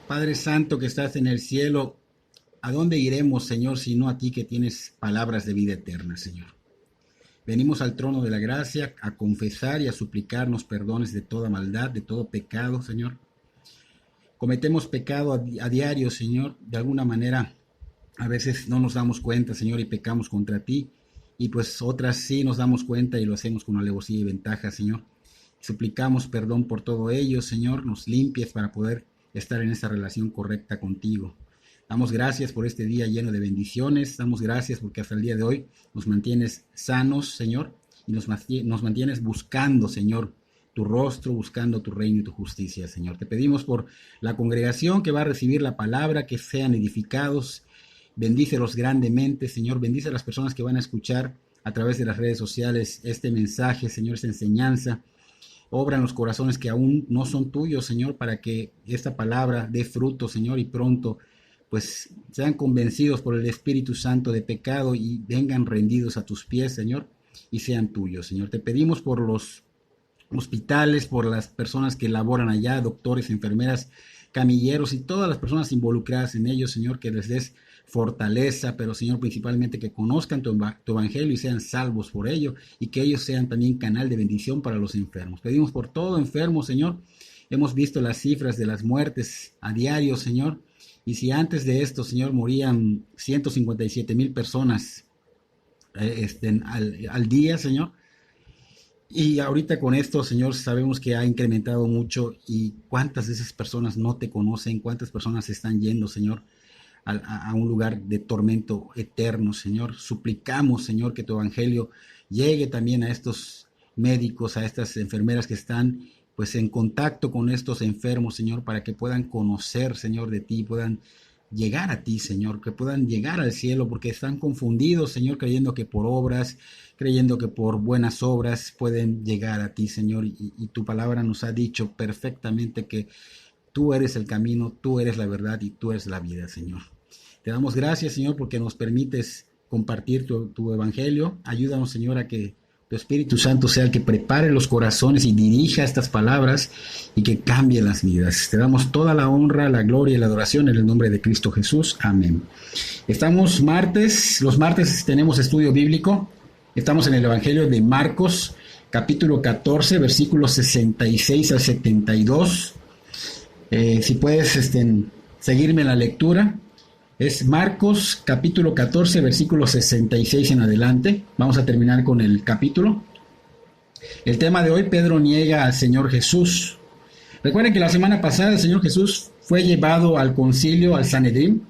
Padre Santo que estás en el cielo, ¿a dónde iremos, Señor, sino a ti que tienes palabras de vida eterna, Señor? Venimos al trono de la gracia a confesar y a suplicarnos perdones de toda maldad, de todo pecado, Señor. Cometemos pecado a diario, Señor, de alguna manera a veces no nos damos cuenta, Señor, y pecamos contra ti, y pues otras sí nos damos cuenta y lo hacemos con alevosía y ventaja, Señor. Suplicamos perdón por todo ello, Señor, nos limpies para poder estar en esa relación correcta contigo. Damos gracias por este día lleno de bendiciones, damos gracias porque hasta el día de hoy nos mantienes sanos, Señor, y nos mantienes buscando, Señor, tu rostro, buscando tu reino y tu justicia, Señor. Te pedimos por la congregación que va a recibir la palabra, que sean edificados. Bendícelos grandemente, Señor. Bendice a las personas que van a escuchar a través de las redes sociales este mensaje, Señor, esta enseñanza. Obra en los corazones que aún no son tuyos, Señor, para que esta palabra dé fruto, Señor, y pronto pues sean convencidos por el Espíritu Santo de pecado y vengan rendidos a tus pies, Señor, y sean tuyos, Señor. Te pedimos por los hospitales, por las personas que laboran allá, doctores, enfermeras, camilleros y todas las personas involucradas en ellos, Señor, que les des fortaleza, pero Señor, principalmente que conozcan tu evangelio y sean salvos por ello, y que ellos sean también canal de bendición para los enfermos. Pedimos por todo enfermo, Señor. Hemos visto las cifras de las muertes a diario, Señor, y si antes de esto, Señor, morían 157,000 personas al día, Señor, y ahorita con esto, Señor, sabemos que ha incrementado mucho, y cuántas de esas personas no te conocen, cuántas personas están yendo, Señor, a un lugar de tormento eterno, Señor. Suplicamos, Señor, que tu evangelio llegue también a estos médicos, a estas enfermeras que están pues en contacto con estos enfermos, Señor, para que puedan conocer, Señor, de ti, puedan llegar a ti, Señor, que puedan llegar al cielo, porque están confundidos, Señor, creyendo que por obras, creyendo que por buenas obras pueden llegar a ti, Señor, y tu palabra nos ha dicho perfectamente que tú eres el camino, tú eres la verdad y tú eres la vida, Señor. Te damos gracias, Señor, porque nos permites compartir tu evangelio. Ayúdanos, Señor, a que tu Espíritu Santo sea el que prepare los corazones y dirija estas palabras y que cambie las vidas. Te damos toda la honra, la gloria y la adoración en el nombre de Cristo Jesús. Amén. Estamos martes, los martes tenemos estudio bíblico. Estamos en el Evangelio de Marcos, capítulo 14, versículos 66 al 72. Si puedes seguirme en la lectura. Es Marcos capítulo 14, versículos 66 en adelante. Vamos a terminar con el capítulo. El tema de hoy: Pedro niega al Señor Jesús. Recuerden que la semana pasada el Señor Jesús fue llevado al concilio, al Sanedrín.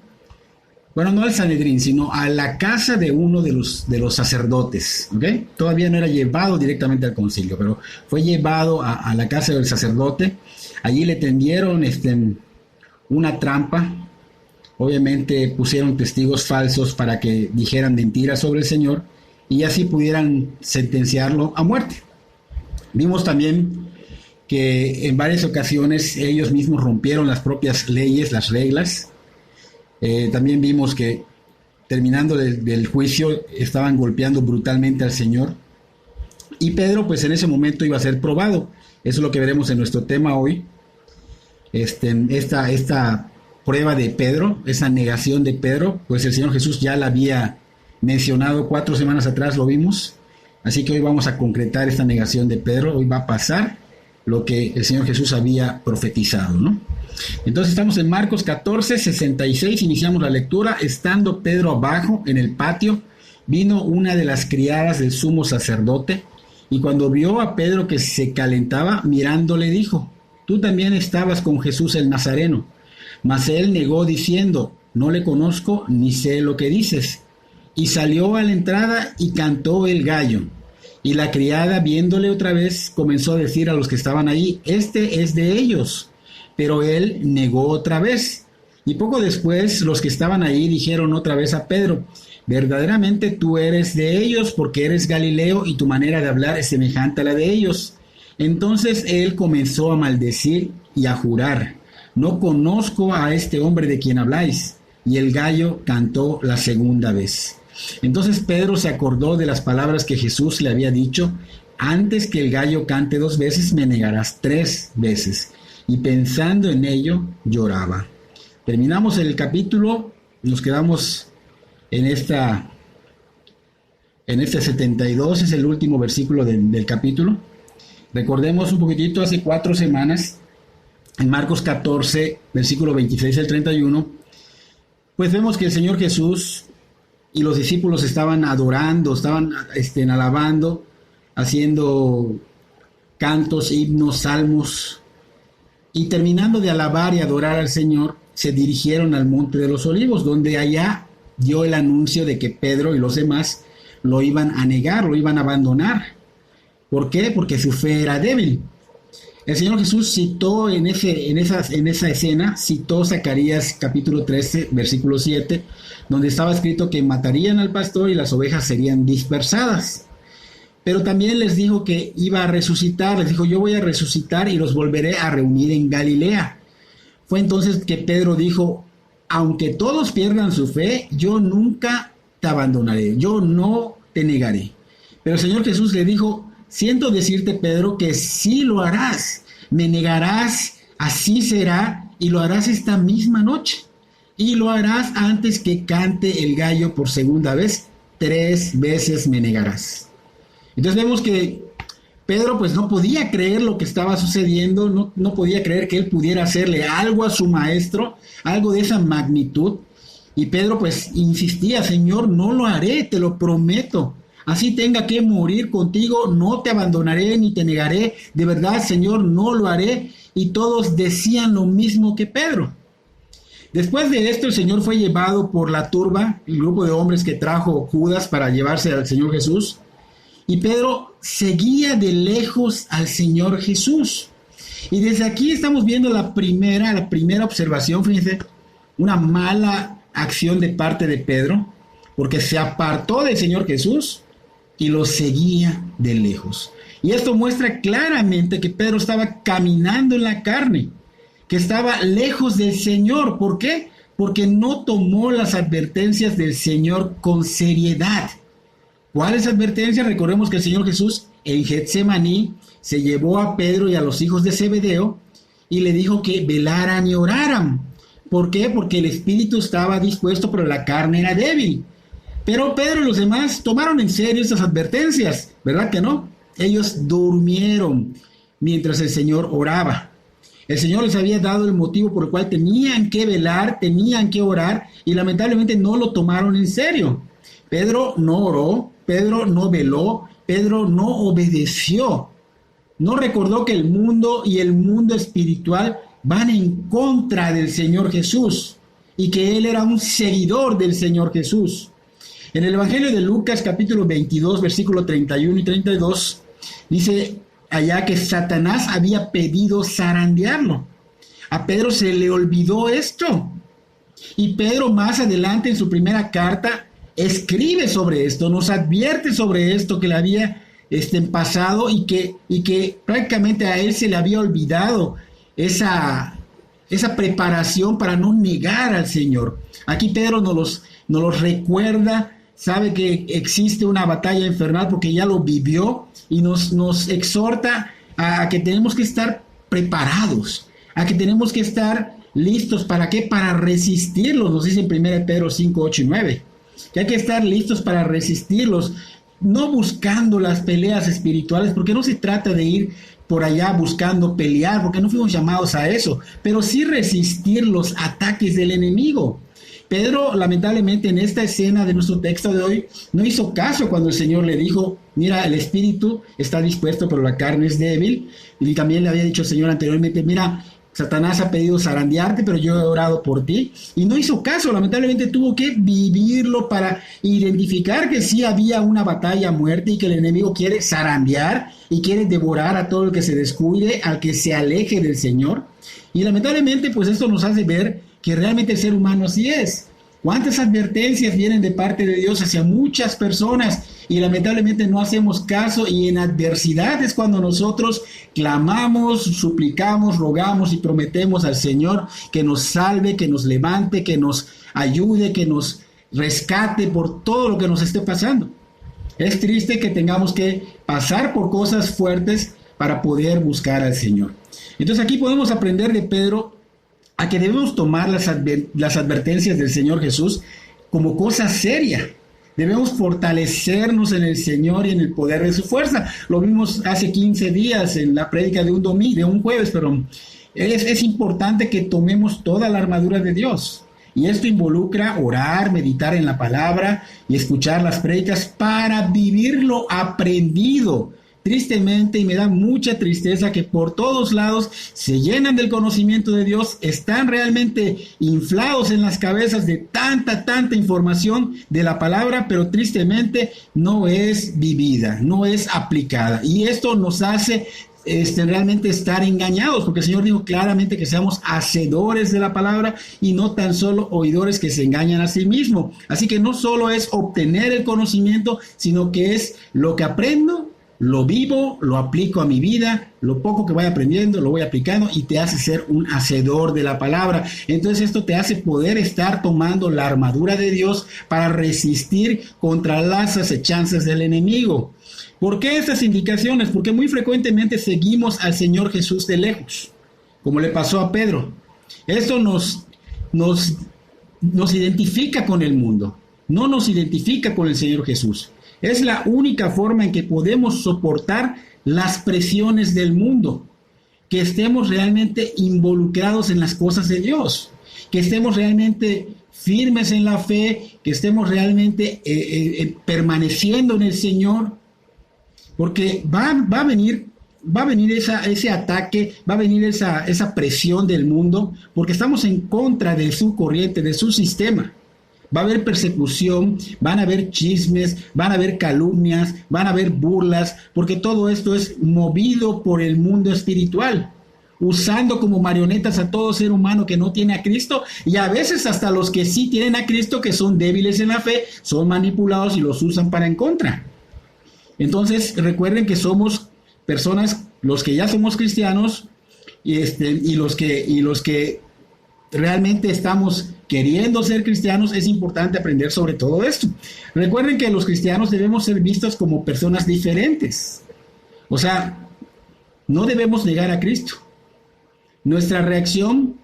Bueno, no al Sanedrín, sino a la casa de uno de los sacerdotes. ¿Okay? Todavía no era llevado directamente al concilio, pero fue llevado a la casa del sacerdote. Allí le tendieron una trampa. Obviamente pusieron testigos falsos para que dijeran mentiras sobre el Señor y así pudieran sentenciarlo a muerte. Vimos también que en varias ocasiones ellos mismos rompieron las propias leyes, las reglas. También vimos que terminando del juicio estaban golpeando brutalmente al Señor. Y Pedro pues en ese momento iba a ser probado. Eso es lo que veremos en nuestro tema hoy. Esta prueba de Pedro, esa negación de Pedro, pues el Señor Jesús ya la había mencionado 4 semanas atrás, lo vimos. Así que hoy vamos a concretar esta negación de Pedro. Hoy va a pasar lo que el Señor Jesús había profetizado, ¿no? Entonces estamos en Marcos 14, 66, iniciamos la lectura. Estando Pedro abajo en el patio, vino una de las criadas del sumo sacerdote, y cuando vio a Pedro que se calentaba, mirándole dijo: tú también estabas con Jesús el Nazareno. Mas él negó diciendo: no le conozco ni sé lo que dices. Y salió a la entrada y cantó el gallo. Y la criada, viéndole otra vez, comenzó a decir a los que estaban allí: este es de ellos. Pero él negó otra vez. Y poco después los que estaban ahí dijeron otra vez a Pedro: verdaderamente tú eres de ellos, porque eres Galileo y tu manera de hablar es semejante a la de ellos. Entonces él comenzó a maldecir y a jurar: no conozco a este hombre de quien habláis. Y el gallo cantó la segunda vez. Entonces Pedro se acordó de las palabras que Jesús le había dicho: antes que el gallo cante 2 veces, me negarás 3 veces. Y pensando en ello, lloraba. Terminamos el capítulo, nos quedamos en este 72, es el último versículo del capítulo. Recordemos un poquitito, hace 4 semanas, en Marcos 14, versículo 26 al 31, pues vemos que el Señor Jesús y los discípulos estaban adorando, estaban alabando, haciendo cantos, himnos, salmos, y terminando de alabar y adorar al Señor, se dirigieron al Monte de los Olivos, donde allá dio el anuncio de que Pedro y los demás lo iban a negar, lo iban a abandonar. ¿Por qué? Porque su fe era débil. El Señor Jesús citó en esa escena, citó Zacarías capítulo 13, versículo 7, donde estaba escrito que matarían al pastor y las ovejas serían dispersadas. Pero también les dijo que iba a resucitar, les dijo, yo voy a resucitar y los volveré a reunir en Galilea. Fue entonces que Pedro dijo, aunque todos pierdan su fe, yo nunca te abandonaré, yo no te negaré. Pero el Señor Jesús le dijo, siento decirte, Pedro, que sí lo harás, me negarás, así será, y lo harás esta misma noche. Y lo harás antes que cante el gallo por segunda vez, 3 veces me negarás. Entonces vemos que Pedro pues no podía creer lo que estaba sucediendo, no podía creer que él pudiera hacerle algo a su maestro, algo de esa magnitud. Y Pedro pues insistía, Señor, no lo haré, te lo prometo. Así tenga que morir contigo, no te abandonaré ni te negaré. De verdad, Señor, no lo haré. Y todos decían lo mismo que Pedro. Después de esto, el Señor fue llevado por la turba, el grupo de hombres que trajo Judas para llevarse al Señor Jesús. Y Pedro seguía de lejos al Señor Jesús. Y desde aquí estamos viendo la primera observación, fíjense, una mala acción de parte de Pedro, porque se apartó del Señor Jesús y lo seguía de lejos. Y esto muestra claramente que Pedro estaba caminando en la carne, que estaba lejos del Señor. ¿Por qué? Porque no tomó las advertencias del Señor con seriedad. ¿Cuáles advertencias? Recordemos que el Señor Jesús en Getsemaní se llevó a Pedro y a los hijos de Zebedeo y le dijo que velaran y oraran. ¿Por qué? Porque el espíritu estaba dispuesto, pero la carne era débil. Pero Pedro y los demás tomaron en serio estas advertencias, ¿verdad que no? Ellos durmieron mientras el Señor oraba. El Señor les había dado el motivo por el cual tenían que velar, tenían que orar, y lamentablemente no lo tomaron en serio. Pedro no oró, Pedro no veló, Pedro no obedeció. No recordó que el mundo y el mundo espiritual van en contra del Señor Jesús y que él era un seguidor del Señor Jesús. En el Evangelio de Lucas, capítulo 22, versículo 31 y 32, dice allá que Satanás había pedido zarandearlo. A Pedro se le olvidó esto. Y Pedro más adelante en su primera carta escribe sobre esto, nos advierte sobre esto que le había pasado y que prácticamente a él se le había olvidado esa preparación para no negar al Señor. Aquí Pedro nos los recuerda, sabe que existe una batalla infernal porque ya lo vivió y nos exhorta a que tenemos que estar preparados, a que tenemos que estar listos. ¿Para qué? Para resistirlos, nos dice en 1 Pedro 5, 8 y 9. Que hay que estar listos para resistirlos, no buscando las peleas espirituales, porque no se trata de ir por allá buscando pelear, porque no fuimos llamados a eso, pero sí resistir los ataques del enemigo. Pedro, lamentablemente, en esta escena de nuestro texto de hoy, no hizo caso cuando el Señor le dijo, mira, el espíritu está dispuesto, pero la carne es débil. Y también le había dicho el Señor anteriormente, mira, Satanás ha pedido zarandearte, pero yo he orado por ti. Y no hizo caso, lamentablemente tuvo que vivirlo para identificar que sí había una batalla a muerte y que el enemigo quiere zarandear y quiere devorar a todo el que se descuide, al que se aleje del Señor. Y lamentablemente, pues esto nos hace ver que realmente el ser humano así es. ¿Cuántas advertencias vienen de parte de Dios hacia muchas personas? Y lamentablemente no hacemos caso, y en adversidad es cuando nosotros clamamos, suplicamos, rogamos y prometemos al Señor que nos salve, que nos levante, que nos ayude, que nos rescate por todo lo que nos esté pasando. Es triste que tengamos que pasar por cosas fuertes para poder buscar al Señor. Entonces aquí podemos aprender de Pedro a que debemos tomar las advertencias del Señor Jesús como cosa seria. Debemos fortalecernos en el Señor y en el poder de su fuerza. Lo vimos hace 15 días en la prédica de un jueves, pero es importante que tomemos toda la armadura de Dios. Y esto involucra orar, meditar en la palabra y escuchar las prédicas para vivir lo aprendido. Tristemente, y me da mucha tristeza que por todos lados se llenan del conocimiento de Dios, están realmente inflados en las cabezas de tanta información de la palabra, pero tristemente no es vivida, no es aplicada. Y esto nos hace realmente estar engañados, porque el Señor dijo claramente que seamos hacedores de la palabra y no tan solo oidores que se engañan a sí mismos. Así que no solo es obtener el conocimiento, sino que es lo que aprendo, lo vivo, lo aplico a mi vida, lo poco que voy aprendiendo, lo voy aplicando y te hace ser un hacedor de la palabra. Entonces esto te hace poder estar tomando la armadura de Dios para resistir contra las acechanzas del enemigo. ¿Por qué estas indicaciones? Porque muy frecuentemente seguimos al Señor Jesús de lejos, como le pasó a Pedro. Esto nos identifica con el mundo, no nos identifica con el Señor Jesús. Es la única forma en que podemos soportar las presiones del mundo, que estemos realmente involucrados en las cosas de Dios, que estemos realmente firmes en la fe, que estemos realmente permaneciendo en el Señor, porque va a venir ese ataque, va a venir esa presión del mundo, porque estamos en contra de su corriente, de su sistema. Va a haber persecución, van a haber chismes, van a haber calumnias, van a haber burlas, porque todo esto es movido por el mundo espiritual, usando como marionetas a todo ser humano que no tiene a Cristo, y a veces hasta los que sí tienen a Cristo, que son débiles en la fe, son manipulados y los usan para en contra. Entonces recuerden que somos personas, los que ya somos cristianos, y los que realmente estamos queriendo ser cristianos, es importante aprender sobre todo esto. Recuerden que los cristianos debemos ser vistos como personas diferentes. O sea, no debemos negar a Cristo. Nuestra reacción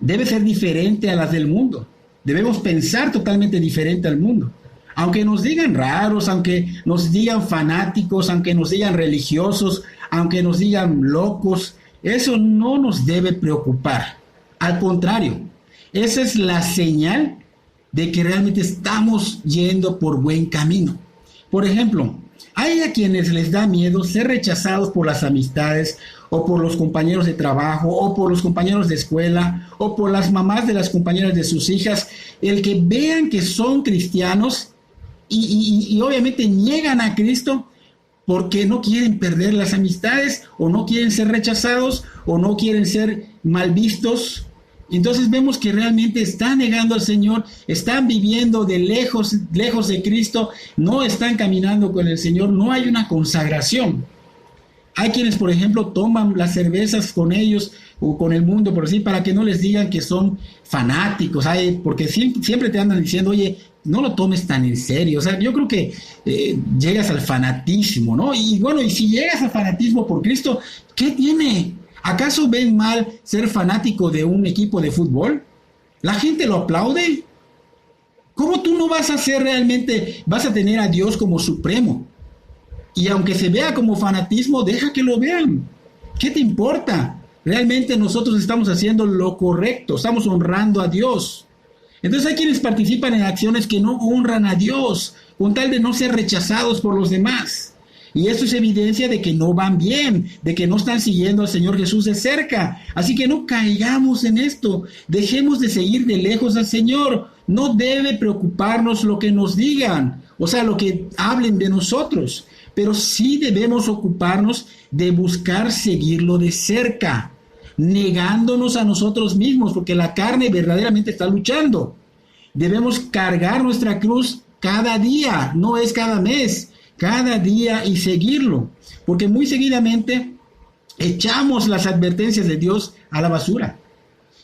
debe ser diferente a las del mundo. Debemos pensar totalmente diferente al mundo. Aunque nos digan raros, aunque nos digan fanáticos, aunque nos digan religiosos, aunque nos digan locos, eso no nos debe preocupar. Al contrario, esa es la señal de que realmente estamos yendo por buen camino. Por ejemplo, hay a quienes les da miedo ser rechazados por las amistades, o por los compañeros de trabajo, o por los compañeros de escuela, o por las mamás de las compañeras de sus hijas, el que vean que son cristianos y obviamente niegan a Cristo porque no quieren perder las amistades, o no quieren ser rechazados, o no quieren ser mal vistos. Entonces vemos que realmente están negando al Señor, están viviendo de lejos de Cristo, no están caminando con el Señor, no hay una consagración. Hay quienes, por ejemplo, toman las cervezas con ellos o con el mundo, por decir, para que no les digan que son fanáticos, porque siempre te andan diciendo, oye, no lo tomes tan en serio. O sea, yo creo que llegas al fanatismo, ¿no? Y bueno, y si llegas al fanatismo por Cristo, ¿qué tiene? ¿Acaso ven mal ser fanático de un equipo de fútbol? ¿La gente lo aplaude? ¿Cómo tú no vas a ser realmente, vas a tener a Dios como supremo? Y aunque se vea como fanatismo, deja que lo vean. ¿Qué te importa? Realmente nosotros estamos haciendo lo correcto, estamos honrando a Dios. Entonces hay quienes participan en acciones que no honran a Dios, con tal de no ser rechazados por los demás. Y esto es evidencia de que no van bien, de que no están siguiendo al Señor Jesús de cerca. Así que no caigamos en esto, dejemos de seguir de lejos al Señor. No debe preocuparnos lo que nos digan, o sea, lo que hablen de nosotros. Pero sí debemos ocuparnos de buscar seguirlo de cerca, negándonos a nosotros mismos, porque la carne verdaderamente está luchando. Debemos cargar nuestra cruz cada día, no es cada mes, cada día, y seguirlo, porque muy seguidamente echamos las advertencias de Dios a la basura,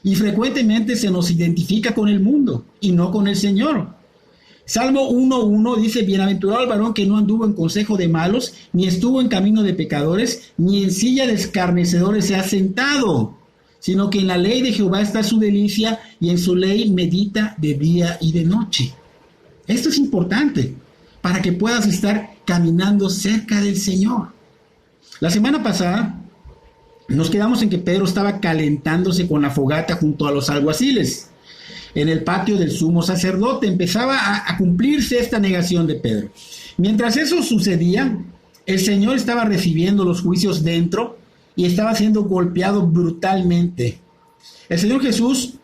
y frecuentemente se nos identifica con el mundo y no con el Señor. Salmo 1:1 dice: bienaventurado el varón que no anduvo en consejo de malos, ni estuvo en camino de pecadores, ni en silla de escarnecedores se ha sentado, sino que en la ley de Jehová está su delicia y en su ley medita de día y de noche. Esto es importante para que puedas estar caminando cerca del Señor. La semana pasada nos quedamos en que Pedro estaba calentándose con la fogata junto a los alguaciles en el patio del sumo sacerdote. Empezaba a cumplirse esta negación de Pedro. Mientras eso sucedía, el Señor estaba recibiendo los juicios dentro y estaba siendo golpeado brutalmente. El Señor Jesús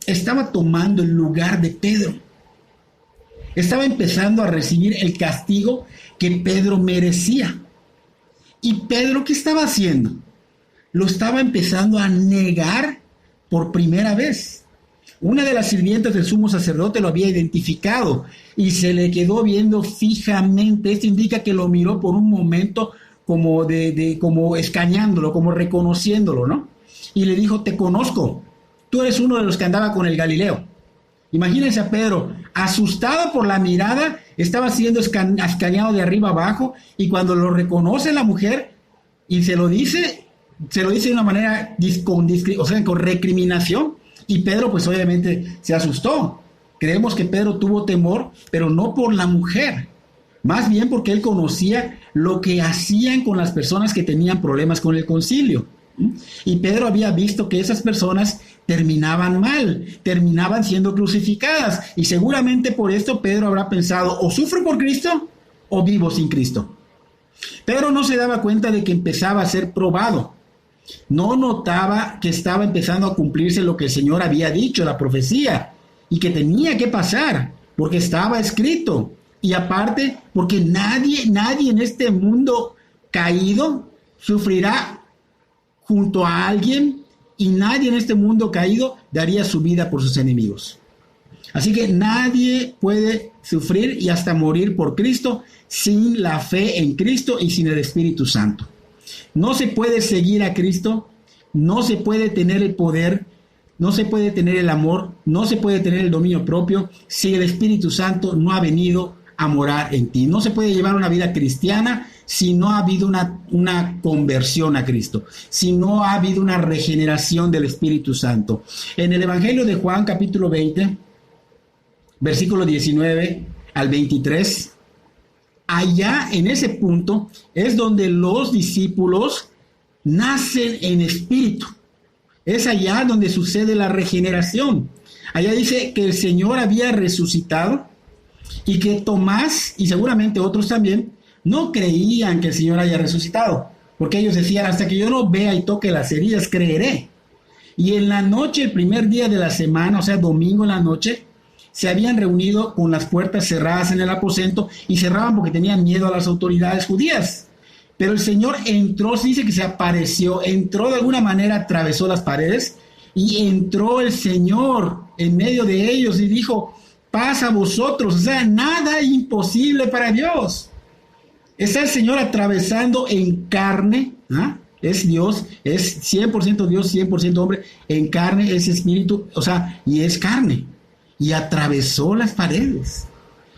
estaba tomando el lugar de Pedro. Estaba empezando a recibir el castigo que Pedro merecía. ¿Y Pedro qué estaba haciendo? Lo estaba empezando a negar por primera vez. Una de las sirvientas del sumo sacerdote lo había identificado y se le quedó viendo fijamente. Esto indica que lo miró por un momento como como escañándolo, como reconociéndolo, ¿no? Y le dijo: te conozco, tú eres uno de los que andaba con el Galileo. Imagínense a Pedro, asustado por la mirada, estaba siendo escaneado de arriba abajo, y cuando lo reconoce la mujer y se lo dice de una manera con recriminación, y Pedro pues obviamente se asustó. Creemos que Pedro tuvo temor, pero no por la mujer, más bien porque él conocía lo que hacían con las personas que tenían problemas con el concilio. Y Pedro había visto que esas personas terminaban mal, terminaban siendo crucificadas, y seguramente por esto Pedro habrá pensado: o sufro por Cristo o vivo sin Cristo. Pedro no se daba cuenta de que empezaba a ser probado. No notaba que estaba empezando a cumplirse lo que el Señor había dicho, la profecía, y que tenía que pasar, porque estaba escrito. Y aparte, porque nadie en este mundo caído sufrirá junto a alguien, y nadie en este mundo caído daría su vida por sus enemigos. Así que nadie puede sufrir y hasta morir por Cristo sin la fe en Cristo y sin el Espíritu Santo. No se puede seguir a Cristo, no se puede tener el poder, no se puede tener el amor, no se puede tener el dominio propio si el Espíritu Santo no ha venido a morar en ti. No se puede llevar una vida cristiana si no ha habido una conversión a Cristo, si no ha habido una regeneración del Espíritu Santo. En el Evangelio de Juan, capítulo 20, versículo 19 al 23, allá en ese punto es donde los discípulos nacen en espíritu. Es allá donde sucede la regeneración. Allá dice que el Señor había resucitado y que Tomás, y seguramente otros también, no creían que el Señor haya resucitado, porque ellos decían: hasta que yo no vea y toque las heridas, creeré. Y en la noche, el primer día de la semana, o sea, domingo en la noche, se habían reunido con las puertas cerradas en el aposento, y cerraban porque tenían miedo a las autoridades judías. Pero el Señor entró, se dice que se apareció, entró de alguna manera, atravesó las paredes, y entró el Señor en medio de ellos y dijo: paz a vosotros. O sea, nada imposible para Dios. Está el Señor atravesando en carne, ¿ah? Es Dios, es 100% Dios, 100% hombre, en carne, es espíritu, o sea, y es carne. Y atravesó las paredes.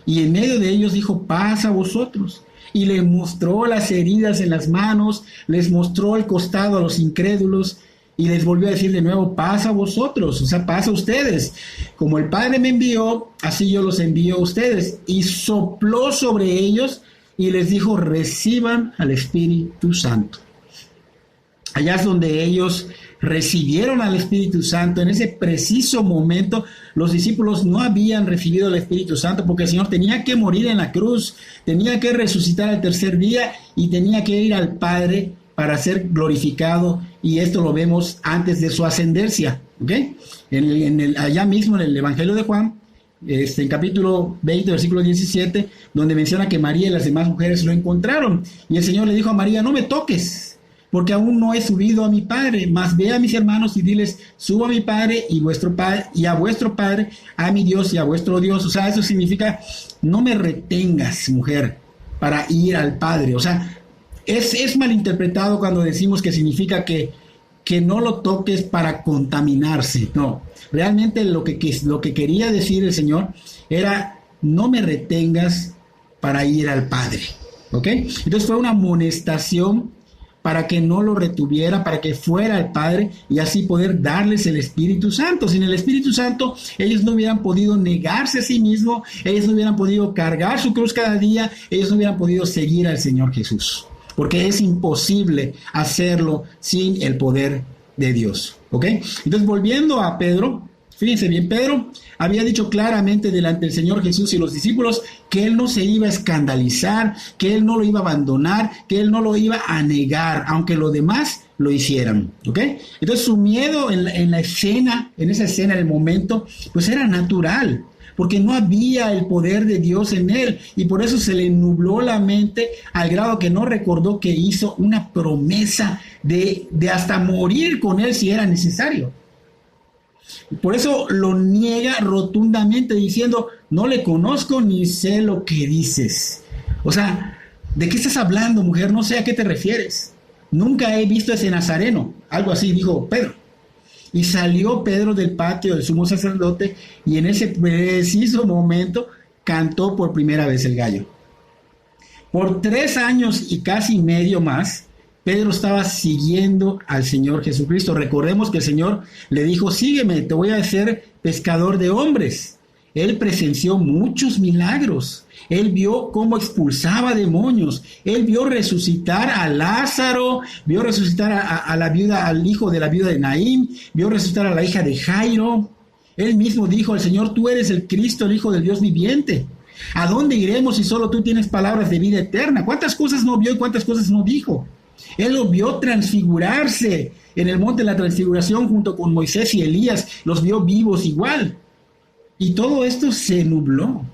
Y en medio de ellos dijo: paz a vosotros. Y les mostró las heridas en las manos, les mostró el costado a los incrédulos, y les volvió a decir de nuevo: paz a vosotros, o sea, paz a ustedes. Como el Padre me envió, así yo los envío a ustedes. Y sopló sobre ellos y les dijo: reciban al Espíritu Santo. Allá es donde ellos recibieron al Espíritu Santo. En ese preciso momento, los discípulos no habían recibido el Espíritu Santo porque el Señor tenía que morir en la cruz, tenía que resucitar al tercer día y tenía que ir al Padre para ser glorificado, y esto lo vemos antes de su ascendencia, ¿ok? Allá mismo en el Evangelio de Juan, en capítulo 20, versículo 17, donde menciona que María y las demás mujeres lo encontraron, y el Señor le dijo a María: no me toques, porque aún no he subido a mi Padre, mas ve a mis hermanos y diles: subo a mi Padre y vuestro Padre, y a vuestro Padre, a mi Dios y a vuestro Dios. O sea, eso significa: no me retengas, mujer, para ir al Padre. O sea, es malinterpretado cuando decimos que significa que no lo toques para contaminarse. No, realmente lo que quería decir el Señor era: no me retengas para ir al Padre. ¿Ok? Entonces fue una amonestación para que no lo retuviera, para que fuera al Padre y así poder darles el Espíritu Santo. Sin el Espíritu Santo, ellos no hubieran podido negarse a sí mismos, ellos no hubieran podido cargar su cruz cada día, ellos no hubieran podido seguir al Señor Jesús, porque es imposible hacerlo sin el poder de Dios. ¿Ok? Entonces, volviendo a Pedro, fíjense bien, Pedro había dicho claramente delante del Señor Jesús y los discípulos que él no se iba a escandalizar, que él no lo iba a abandonar, que él no lo iba a negar, aunque los demás lo hicieran. ¿Ok? Entonces, su miedo en la escena, en esa escena, en el momento, pues era natural, porque no había el poder de Dios en él, y por eso se le nubló la mente al grado que no recordó que hizo una promesa de hasta morir con él si era necesario. Por eso lo niega rotundamente diciendo, no le conozco ni sé lo que dices. O sea, ¿de qué estás hablando, mujer? No sé a qué te refieres. Nunca he visto a ese nazareno. Algo así dijo Pedro. Y salió Pedro del patio del sumo sacerdote y en ese preciso momento cantó por primera vez el gallo. Por 3 años y casi medio más, Pedro estaba siguiendo al Señor Jesucristo. Recordemos que el Señor le dijo, sígueme, te voy a hacer pescador de hombres. Él presenció muchos milagros. Él vio cómo expulsaba demonios. Él vio resucitar a Lázaro, vio resucitar a la viuda, al hijo de la viuda de Naín, vio resucitar a la hija de Jairo. Él mismo dijo al Señor, tú eres el Cristo, el Hijo del Dios viviente. ¿A dónde iremos si solo tú tienes palabras de vida eterna? ¿Cuántas cosas no vio y cuántas cosas no dijo? Él lo vio transfigurarse en el monte de la transfiguración junto con Moisés y Elías. Los vio vivos igual. Y todo esto se nubló.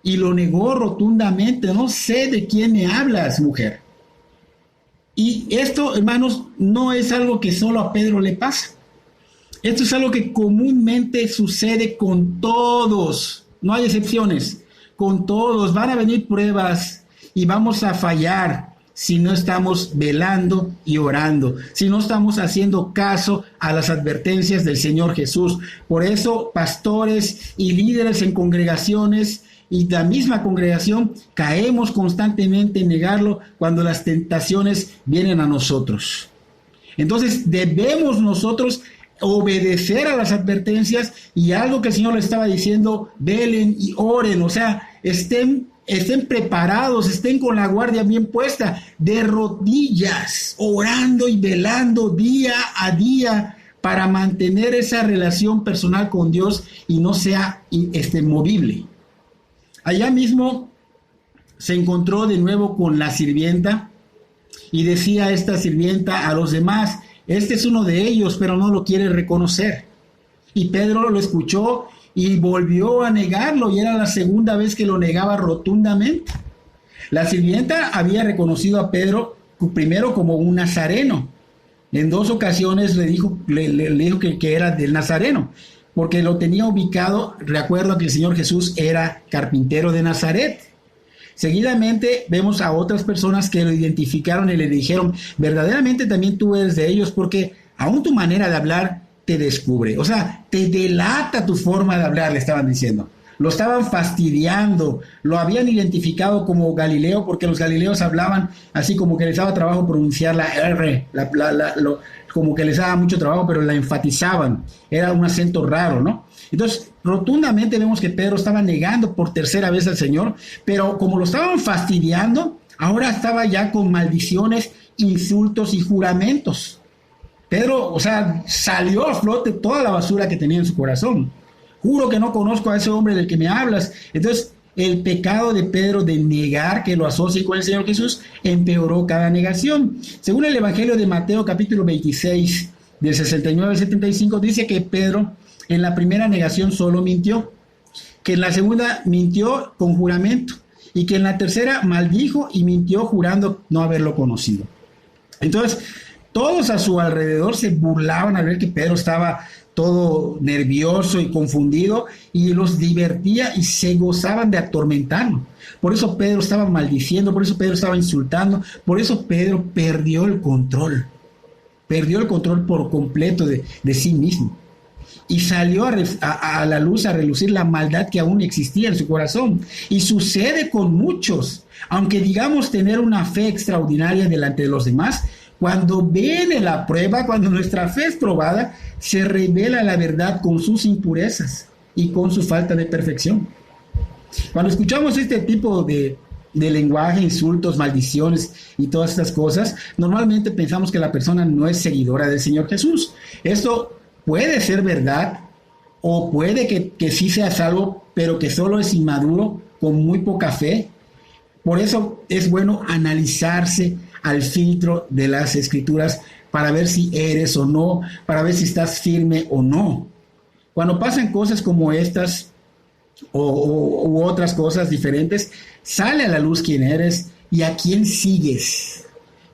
Y lo negó rotundamente. No sé de quién me hablas, mujer. Y esto, hermanos, no es algo que solo a Pedro le pasa. Esto es algo que comúnmente sucede con todos. No hay excepciones. Con todos. Van a venir pruebas y vamos a fallar si no estamos velando y orando, si no estamos haciendo caso a las advertencias del Señor Jesús. Por eso, pastores y líderes en congregaciones y la misma congregación caemos constantemente en negarlo cuando las tentaciones vienen a nosotros. Entonces, debemos nosotros obedecer a las advertencias y algo que el Señor le estaba diciendo, velen y oren, o sea, estén preparados, estén con la guardia bien puesta, de rodillas, orando y velando día a día para mantener esa relación personal con Dios y no sea movible. Allá mismo se encontró de nuevo con la sirvienta y decía esta sirvienta a los demás, este es uno de ellos, pero no lo quiere reconocer. Y Pedro lo escuchó y volvió a negarlo, y era la segunda vez que lo negaba rotundamente. La sirvienta había reconocido a Pedro primero como un nazareno. En 2 ocasiones le dijo que era del Nazareno, porque lo tenía ubicado, de acuerdo a que el Señor Jesús era carpintero de Nazaret. Seguidamente vemos a otras personas que lo identificaron y le dijeron, verdaderamente también tú eres de ellos, porque aún tu manera de hablar te descubre, o sea, te delata tu forma de hablar, le estaban diciendo. Lo estaban fastidiando, lo habían identificado como Galileo, porque los galileos hablaban así como que les daba trabajo pronunciar la R, como que les daba mucho trabajo, pero la enfatizaban, era un acento raro, ¿no? Entonces, rotundamente vemos que Pedro estaba negando por 3ª vez al Señor, pero como lo estaban fastidiando, ahora estaba ya con maldiciones, insultos y juramentos. Pedro, o sea, salió a flote toda la basura que tenía en su corazón. Juro que no conozco a ese hombre del que me hablas. Entonces, el pecado de Pedro de negar que lo asocie con el Señor Jesús empeoró cada negación. Según el Evangelio de Mateo, capítulo 26, del 69 al 75, dice que Pedro en la primera negación solo mintió, que en la segunda mintió con juramento, y que en la tercera maldijo y mintió jurando no haberlo conocido. Entonces, todos a su alrededor se burlaban al ver que Pedro estaba todo nervioso y confundido, y los divertía y se gozaban de atormentarlo. Por eso Pedro estaba maldiciendo, por eso Pedro estaba insultando, por eso Pedro perdió el control por completo de sí mismo. y salió a la luz, a relucir la maldad que aún existía en su corazón. Y sucede con muchos, aunque digamos tener una fe extraordinaria delante de los demás, cuando viene la prueba, cuando nuestra fe es probada, se revela la verdad con sus impurezas y con su falta de perfección. Cuando escuchamos este tipo de lenguaje, insultos, maldiciones y todas estas cosas, normalmente pensamos que la persona no es seguidora del Señor Jesús. Esto puede ser verdad o puede que sí sea salvo, pero que solo es inmaduro, con muy poca fe. Por eso es bueno analizarse al filtro de las Escrituras para ver si eres o no, para ver si estás firme o no. Cuando pasan cosas como estas u otras cosas diferentes, sale a la luz quién eres y a quién sigues.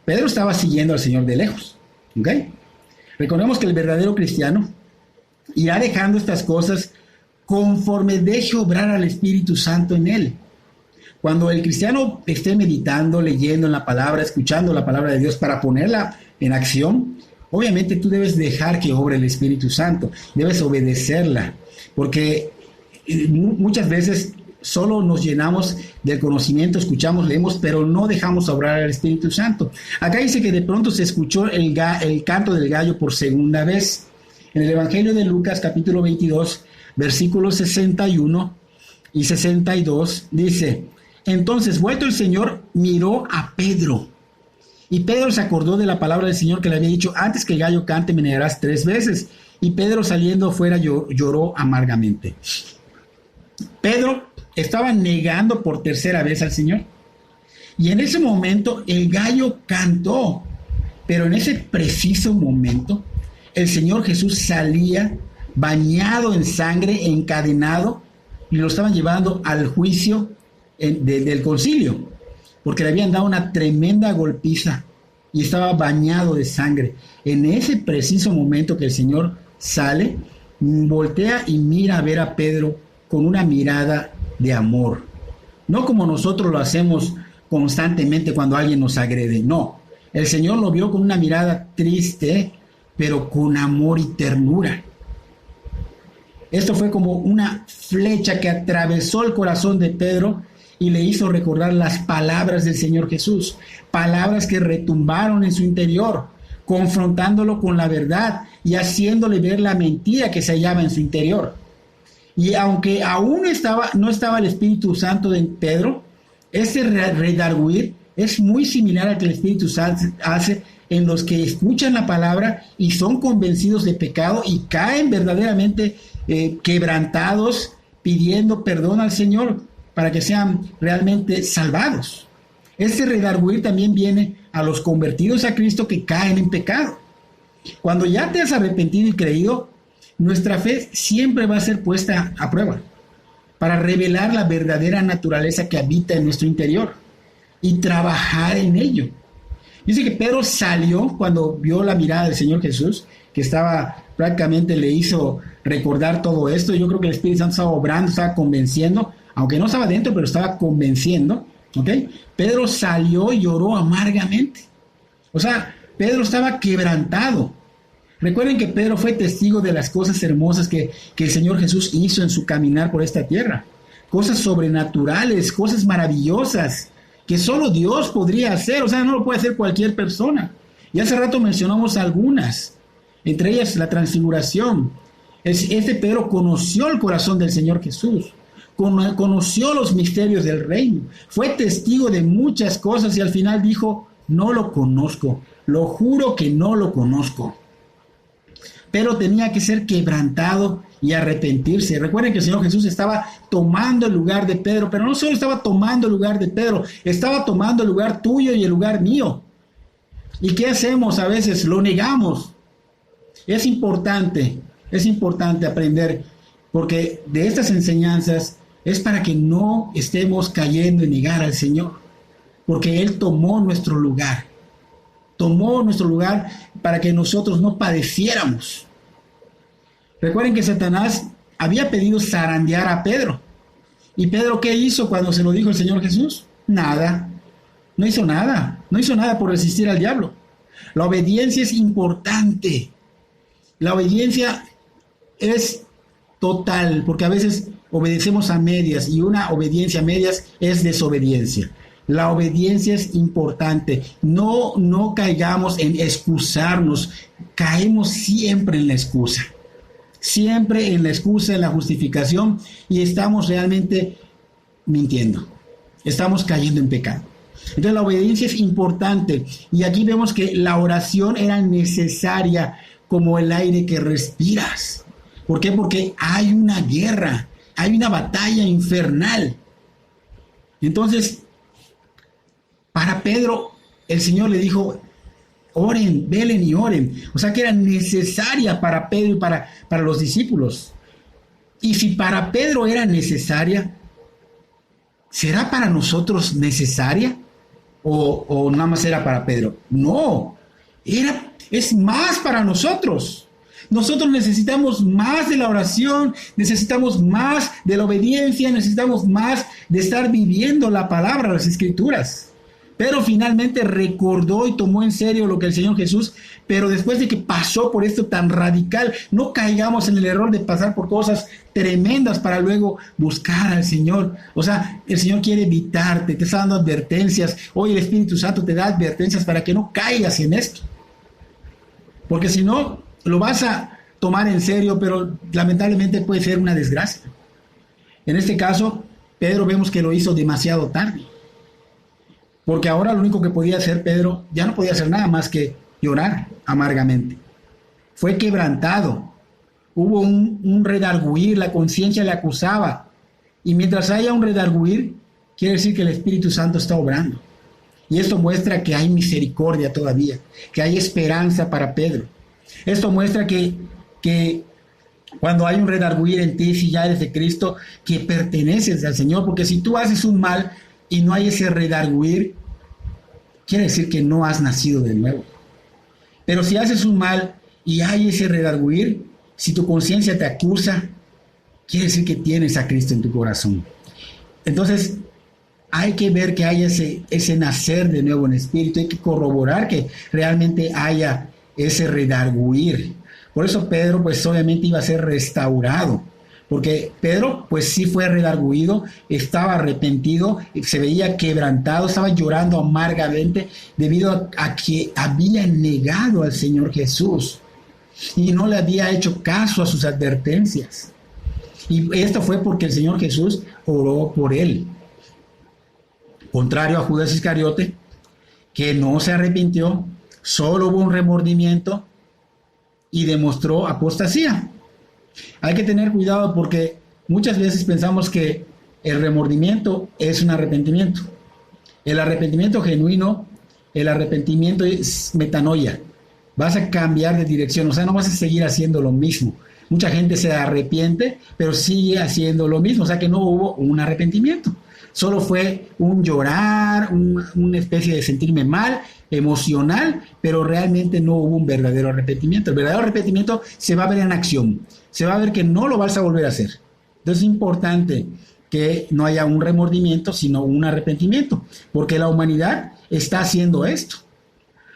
Pedro estaba siguiendo al Señor de lejos, ¿ok? Recordemos que el verdadero cristiano irá dejando estas cosas conforme deje obrar al Espíritu Santo en él. Cuando el cristiano esté meditando, leyendo en la palabra, escuchando la palabra de Dios para ponerla en acción, obviamente tú debes dejar que obre el Espíritu Santo, debes obedecerla, porque muchas veces solo nos llenamos del conocimiento, escuchamos, leemos, pero no dejamos obrar al Espíritu Santo. Acá dice que de pronto se escuchó el canto del gallo por segunda vez. En el Evangelio de Lucas, capítulo 22, versículos 61 y 62, dice: entonces, vuelto el Señor, miró a Pedro. Y Pedro se acordó de la palabra del Señor que le había dicho: antes que el gallo cante, me negarás 3 veces. Y Pedro, saliendo fuera, lloró amargamente. Pedro estaba negando por tercera vez al Señor. Y en ese momento el gallo cantó. Pero en ese preciso momento el Señor Jesús salía bañado en sangre, encadenado, y lo estaban llevando al juicio del concilio, porque le habían dado una tremenda golpiza y estaba bañado de sangre. En ese preciso momento que el Señor sale, voltea y mira a ver a Pedro con una mirada de amor, no como nosotros lo hacemos constantemente cuando alguien nos agrede. No, el Señor lo vio con una mirada triste, pero con amor y ternura. Esto fue como una flecha que atravesó el corazón de Pedro y le hizo recordar las palabras del Señor Jesús, palabras que retumbaron en su interior, confrontándolo con la verdad y haciéndole ver la mentira que se hallaba en su interior. Y aunque aún no estaba el Espíritu Santo de Pedro, este redarguir es muy similar al que el Espíritu Santo hace en los que escuchan la palabra y son convencidos de pecado y caen verdaderamente quebrantados, pidiendo perdón al Señor para que sean realmente salvados. Este redarguir también viene a los convertidos a Cristo que caen en pecado. Cuando ya te has arrepentido y creído, nuestra fe siempre va a ser puesta a prueba para revelar la verdadera naturaleza que habita en nuestro interior y trabajar en ello. Dice que Pedro salió cuando vio la mirada del Señor Jesús, que estaba prácticamente le hizo recordar todo esto. Yo creo que el Espíritu Santo estaba obrando, estaba convenciendo, aunque no estaba dentro, pero estaba convenciendo. ¿Ok? Pedro salió y lloró amargamente. O sea, Pedro estaba quebrantado. Recuerden que Pedro fue testigo de las cosas hermosas que el Señor Jesús hizo en su caminar por esta tierra. Cosas sobrenaturales, cosas maravillosas, que solo Dios podría hacer. O sea, no lo puede hacer cualquier persona. Y hace rato mencionamos algunas, entre ellas la transfiguración. Este Pedro conoció el corazón del Señor Jesús, conoció los misterios del reino, fue testigo de muchas cosas y al final dijo: no lo conozco, lo juro que no lo conozco. Pero tenía que ser quebrantado y arrepentirse. Recuerden que el Señor Jesús estaba tomando el lugar de Pedro, pero no solo estaba tomando el lugar de Pedro, estaba tomando el lugar tuyo y el lugar mío. ¿Y qué hacemos a veces? Lo negamos. Es importante aprender, porque de estas enseñanzas es para que no estemos cayendo en negar al Señor, porque Él tomó nuestro lugar para que nosotros no padeciéramos. Recuerden que Satanás había pedido zarandear a Pedro. ¿Y Pedro qué hizo cuando se lo dijo el Señor Jesús? Nada. No hizo nada por resistir al diablo. La obediencia es importante. La obediencia es total, porque a veces obedecemos a medias y una obediencia a medias es desobediencia. La obediencia es importante. No caigamos en excusarnos. Caemos siempre en la excusa. Siempre en la excusa, en la justificación, y estamos realmente mintiendo. Estamos cayendo en pecado. Entonces la obediencia es importante. Y aquí vemos que la oración era necesaria como el aire que respiras. ¿Por qué? Porque hay una guerra, hay una batalla infernal. Entonces, para Pedro, el Señor le dijo, oren, velen y oren. O sea que era necesaria para Pedro y para los discípulos. Y si para Pedro era necesaria, ¿será para nosotros necesaria? ¿O nada más era para Pedro? No, es más para nosotros. Nosotros necesitamos más de la oración, necesitamos más de la obediencia, necesitamos más de estar viviendo la palabra, las escrituras. Pero finalmente recordó y tomó en serio lo que el Señor Jesús, pero después de que pasó por esto tan radical, no caigamos en el error de pasar por cosas tremendas para luego buscar al Señor. O sea, el Señor quiere evitarte, te está dando advertencias. Hoy el Espíritu Santo te da advertencias para que no caigas en esto. Porque si no, lo vas a tomar en serio, pero lamentablemente puede ser una desgracia. En este caso, Pedro vemos que lo hizo demasiado tarde. Porque ahora lo único que podía hacer Pedro, ya no podía hacer nada más que llorar amargamente. Fue quebrantado. Hubo un redarguir, la conciencia le acusaba. Y mientras haya un redarguir, quiere decir que el Espíritu Santo está obrando. Y esto muestra que hay misericordia todavía, que hay esperanza para Pedro. Esto muestra que cuando hay un redarguir en ti, si ya eres de Cristo, que perteneces al Señor, porque si tú haces un mal y no hay ese redarguir, quiere decir que no has nacido de nuevo. Pero si haces un mal y hay ese redarguir, si tu conciencia te acusa, quiere decir que tienes a Cristo en tu corazón. Entonces, hay que ver que hay ese nacer de nuevo en espíritu, hay que corroborar que realmente haya ese redarguir. Por eso Pedro, pues obviamente iba a ser restaurado, porque Pedro, pues sí fue redarguido, estaba arrepentido, se veía quebrantado, estaba llorando amargamente debido a que había negado al Señor Jesús y no le había hecho caso a sus advertencias. Y esto fue porque el Señor Jesús oró por él. Contrario a Judas Iscariote, que no se arrepintió, solo hubo un remordimiento y demostró apostasía. Hay que tener cuidado porque muchas veces pensamos que el remordimiento es un arrepentimiento. El arrepentimiento genuino, el arrepentimiento es metanoia. Vas a cambiar de dirección, o sea, no vas a seguir haciendo lo mismo. Mucha gente se arrepiente, pero sigue haciendo lo mismo, o sea que no hubo un arrepentimiento. Solo fue un llorar, una especie de sentirme mal, emocional, pero realmente no hubo un verdadero arrepentimiento. El verdadero arrepentimiento se va a ver en acción, se va a ver que no lo vas a volver a hacer. Entonces es importante que no haya un remordimiento, sino un arrepentimiento, porque la humanidad está haciendo esto.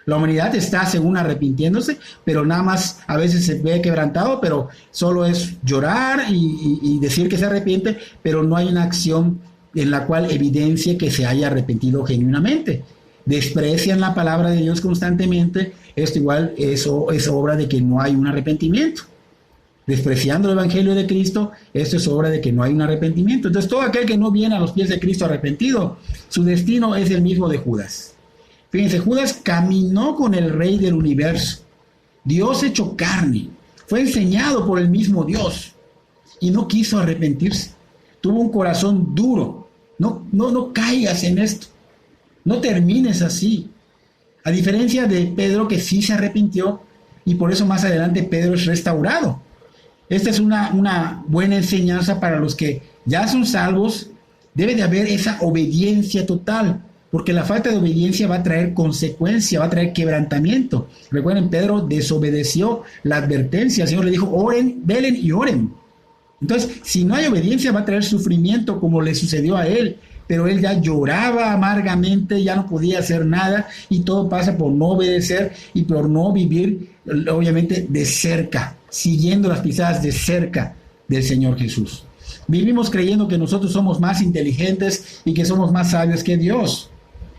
La humanidad está, según, arrepintiéndose, pero nada más a veces se ve quebrantado, pero solo es llorar y decir que se arrepiente, pero no hay una acción en la cual evidencie que se haya arrepentido genuinamente. Desprecian la palabra de Dios constantemente. Esto igual es obra de que no hay un arrepentimiento. Despreciando el Evangelio de Cristo, esto es obra de que no hay un arrepentimiento. Entonces todo aquel que no viene a los pies de Cristo arrepentido, su destino es el mismo de Judas. Fíjense, Judas caminó con el Rey del universo, Dios hecho carne, fue enseñado por el mismo Dios y no quiso arrepentirse. Tuvo un corazón duro. No caigas en esto. No termines así. A diferencia de Pedro, que sí se arrepintió, y por eso más adelante Pedro es restaurado. Esta es una buena enseñanza para los que ya son salvos. Debe de haber esa obediencia total, porque la falta de obediencia va a traer consecuencia, va a traer quebrantamiento. Recuerden, Pedro desobedeció la advertencia. El Señor le dijo, oren, velen y oren. Entonces, si no hay obediencia, va a traer sufrimiento como le sucedió a él. Pero él ya lloraba amargamente, ya no podía hacer nada, y todo pasa por no obedecer y por no vivir, obviamente, de cerca siguiendo las pisadas de cerca del Señor Jesús. Vivimos creyendo que nosotros somos más inteligentes y que somos más sabios que Dios,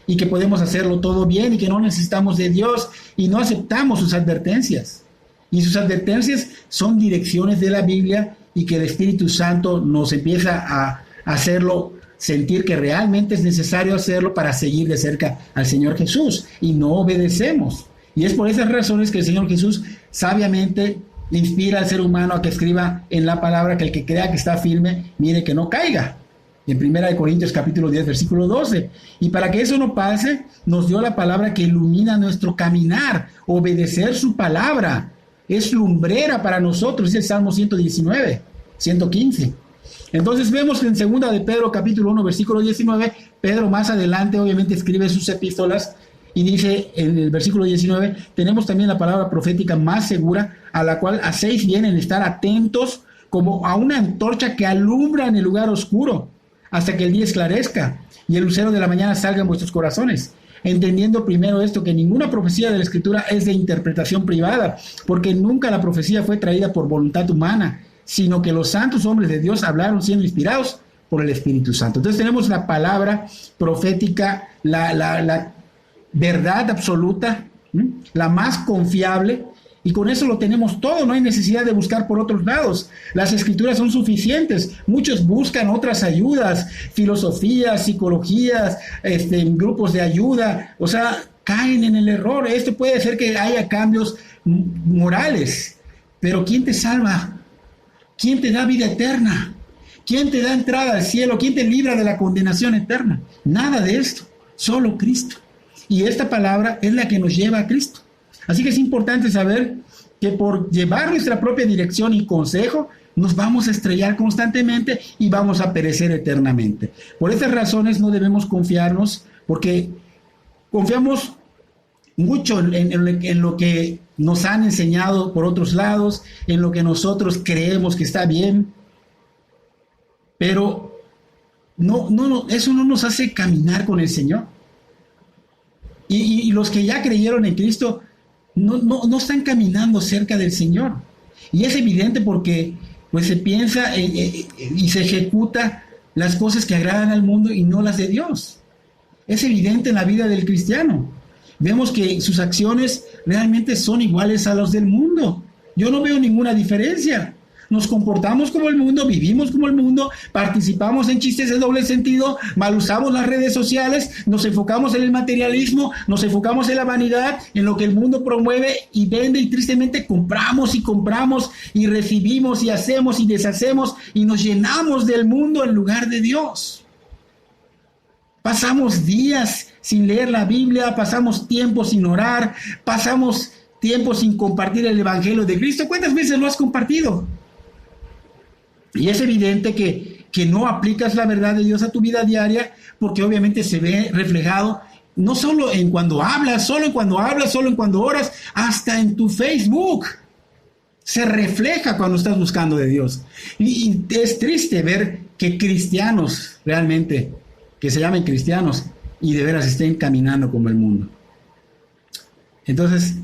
y que podemos hacerlo todo bien y que no necesitamos de Dios, y no aceptamos sus advertencias. Y sus advertencias son direcciones de la Biblia, y que el Espíritu Santo nos empieza a hacerlo sentir que realmente es necesario hacerlo para seguir de cerca al Señor Jesús, y no obedecemos. Y es por esas razones que el Señor Jesús sabiamente inspira al ser humano a que escriba en la palabra que el que crea que está firme, mire que no caiga. En 1 Corintios capítulo 10, versículo 12. Y para que eso no pase, nos dio la palabra que ilumina nuestro caminar. Obedecer su palabra es lumbrera para nosotros, es el Salmo 119, 115. Entonces vemos que en 2 de Pedro capítulo 1, versículo 19, Pedro más adelante obviamente escribe sus epístolas y dice en el versículo 19, tenemos también la palabra profética más segura, a la cual hacéis bien en estar atentos como a una antorcha que alumbra en el lugar oscuro, hasta que el día esclarezca y el lucero de la mañana salga en vuestros corazones. Entendiendo primero esto, que ninguna profecía de la Escritura es de interpretación privada, porque nunca la profecía fue traída por voluntad humana, sino que los santos hombres de Dios hablaron siendo inspirados por el Espíritu Santo. Entonces tenemos la palabra profética, la verdad absoluta, la más confiable, y con eso lo tenemos todo, no hay necesidad de buscar por otros lados. Las Escrituras son suficientes. Muchos buscan otras ayudas, filosofías, psicologías, grupos de ayuda, o sea, caen en el error. Esto puede hacer que haya cambios morales, pero ¿quién te salva? ¿Quién te da vida eterna? ¿Quién te da entrada al cielo? ¿Quién te libra de la condenación eterna? Nada de esto, solo Cristo. Y esta palabra es la que nos lleva a Cristo. Así que es importante saber que por llevar nuestra propia dirección y consejo, nos vamos a estrellar constantemente y vamos a perecer eternamente. Por estas razones no debemos confiarnos, porque confiamos mucho en lo que nos han enseñado por otros lados, en lo que nosotros creemos que está bien, pero eso no nos hace caminar con el Señor. Y los que ya creyeron en Cristo no están caminando cerca del Señor. Y es evidente porque pues se piensa y se ejecuta las cosas que agradan al mundo y no las de Dios. Es evidente en la vida del cristiano. Vemos que sus acciones realmente son iguales a los del mundo. Yo no veo ninguna diferencia. Nos comportamos como el mundo, vivimos como el mundo, participamos en chistes de doble sentido, mal usamos las redes sociales, nos enfocamos en el materialismo, nos enfocamos en la vanidad, en lo que el mundo promueve y vende, y tristemente compramos y recibimos y hacemos y deshacemos y nos llenamos del mundo en lugar de Dios. Pasamos días sin leer la Biblia, pasamos tiempo sin orar, pasamos tiempo sin compartir el Evangelio de Cristo. ¿Cuántas veces lo has compartido? Y es evidente que no aplicas la verdad de Dios a tu vida diaria, porque obviamente se ve reflejado no solo en cuando hablas, solo en cuando oras, hasta en tu Facebook. Se refleja cuando estás buscando de Dios. Y es triste ver que cristianos realmente, que se llamen cristianos y de veras estén caminando como el mundo. Entonces,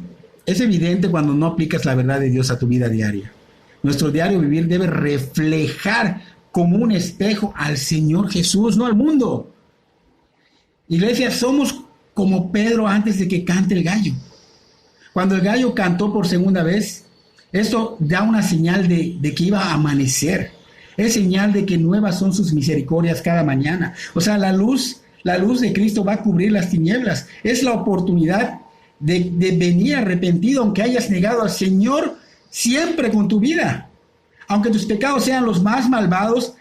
es evidente cuando no aplicas la verdad de Dios a tu vida diaria. Nuestro diario vivir debe reflejar como un espejo al Señor Jesús, no al mundo. Iglesia, somos como Pedro antes de que cante el gallo. Cuando el gallo cantó por segunda vez, esto da una señal de que iba a amanecer. Es señal de que nuevas son sus misericordias cada mañana. O sea, la luz de Cristo va a cubrir las tinieblas. Es la oportunidad de venir arrepentido, aunque hayas negado al Señor siempre con tu vida. Aunque tus pecados sean los más malvados,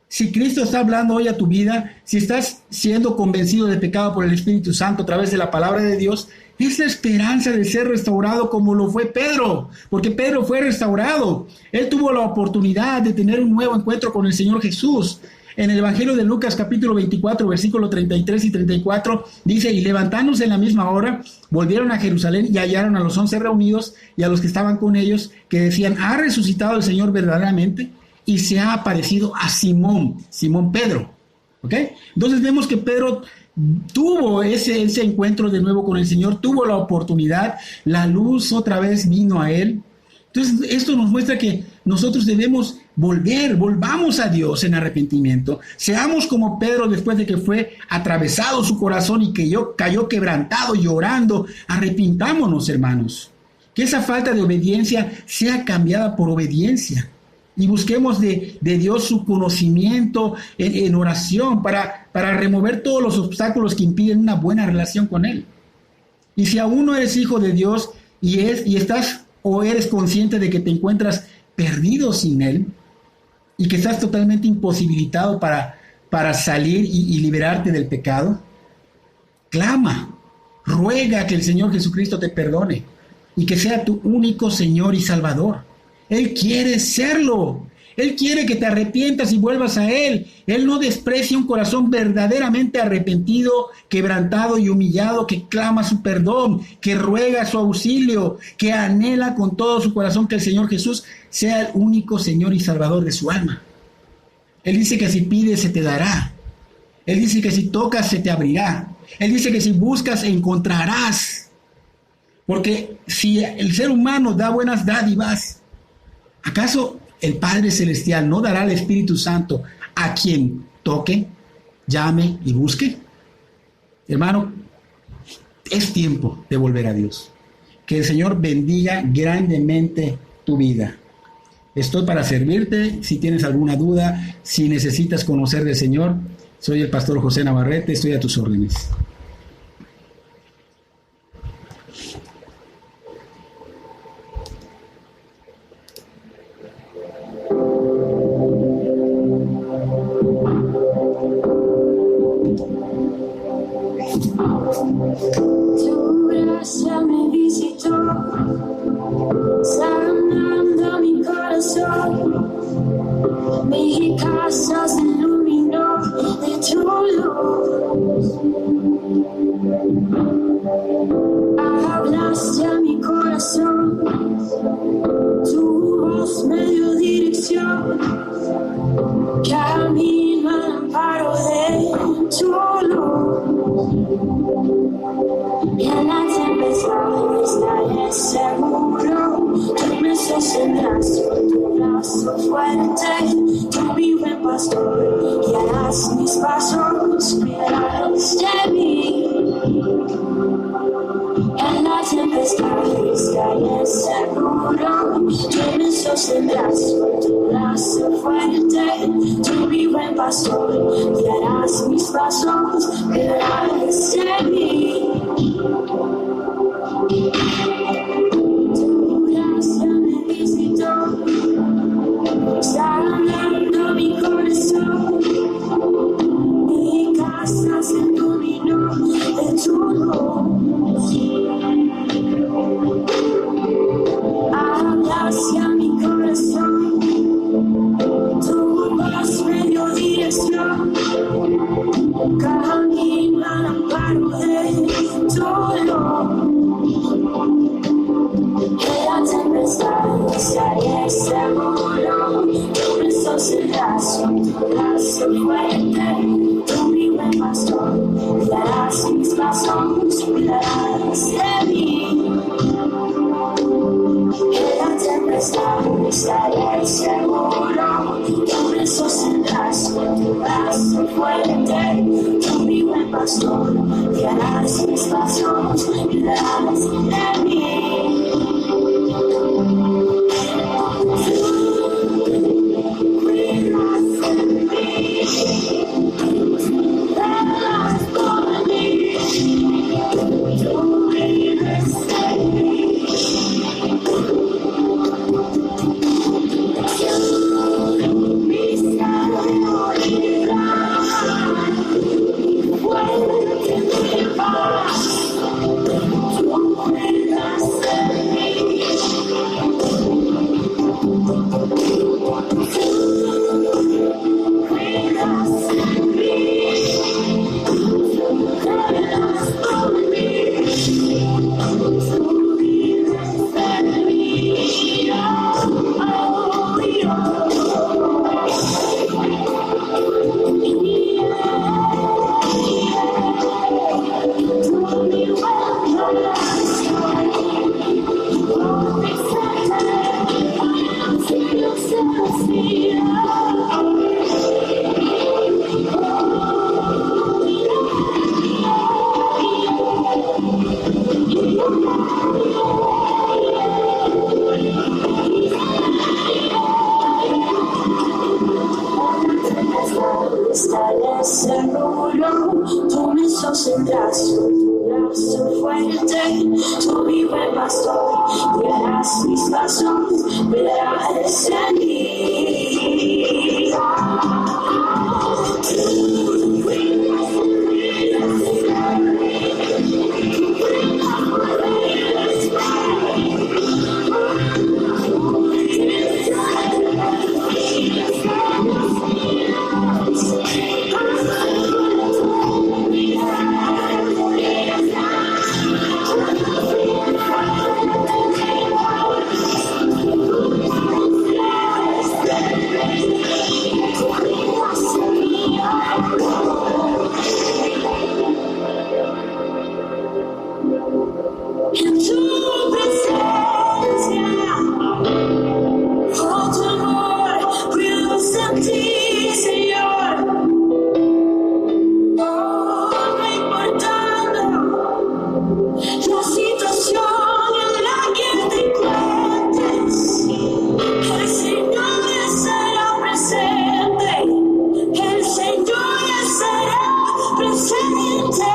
si Cristo está hablando hoy a tu vida, si estás siendo convencido de pecado por el Espíritu Santo a través de la palabra de Dios, es la esperanza de ser restaurado como lo fue Pedro, porque Pedro fue restaurado. Él tuvo la oportunidad de tener un nuevo encuentro con el Señor Jesús. En el Evangelio de Lucas capítulo 24, versículo 33 y 34, dice, y levantándose en la misma hora, volvieron a Jerusalén y hallaron a los 11 reunidos y a los que estaban con ellos, que decían, ¿ha resucitado el Señor verdaderamente? Y se ha aparecido a Simón Pedro. ¿Ok? Entonces vemos que Pedro tuvo ese encuentro de nuevo con el Señor, tuvo la oportunidad, la luz otra vez vino a él, Entonces, esto nos muestra que nosotros debemos volvamos a Dios en arrepentimiento. Seamos como Pedro después de que fue atravesado su corazón y que cayó quebrantado, llorando. Arrepintámonos, hermanos. Que esa falta de obediencia sea cambiada por obediencia. Y busquemos de Dios su conocimiento en oración para remover todos los obstáculos que impiden una buena relación con Él. Y si aún no eres hijo de Dios y estás o eres consciente de que te encuentras perdido sin Él y que estás totalmente imposibilitado para salir y liberarte del pecado, clama, ruega que el Señor Jesucristo te perdone y que sea tu único Señor y Salvador. Él quiere serlo. Él quiere que te arrepientas y vuelvas a Él. Él no desprecia un corazón verdaderamente arrepentido, quebrantado y humillado, que clama su perdón, que ruega su auxilio, que anhela con todo su corazón que el Señor Jesús sea el único Señor y Salvador de su alma. Él dice que si pides se te dará. Él dice que si tocas se te abrirá. Él dice que si buscas encontrarás. Porque si el ser humano da buenas dádivas, ¿acaso el Padre Celestial no dará al Espíritu Santo a quien toque, llame y busque? Hermano, es tiempo de volver a Dios. Que el Señor bendiga grandemente tu vida. Estoy para servirte. Si tienes alguna duda, si necesitas conocer del Señor, soy el pastor José Navarrete, estoy a tus órdenes. Tu gracia me visitó, sanando mi corazón. Mi casa se iluminó de tu luz. Hablaste a mi corazón, tu voz me dio dirección. Camino al amparo de tu luz. Y en la tempestad estaré seguro. Tú me sostendrás con tu brazo fuerte. Tú mi buen pastor, guiarás mis pasos, cuidarás de mí. En la tempestad estaré seguro. Tú me sostendrás con tu brazo fuerte. Tú mi buen pastor, guiarás mis pasos, cuidarás de mí. Tu gracia me visitó, sanando mi corazón. Mi casa se iluminó de tu luz. Hablaste a mi corazón, tu voz me dio dirección. Camino al amparo de tu luz. En la tempestad estaré seguro. Tú me sostendrás con tu brazo fuerte. Tú mi buen pastor, guiarás mis pasos, cuidarás de mí. En la tempestad estaré seguro. Tú me sostendrás con tu brazo fuerte. Tú mi buen pastor, guiarás mis pasos, cuidarás de mí. When estaré seguro. Tú me sostendrás con tu brazo fuerte. Tú mi buen pastor, guiarás mis pasos, verás en mí. En tu presencia, oh tu amor, puedo sentir, Señor. Oh, no importando la situación en la que te encuentres, el Señor estará presente, el Señor estará presente.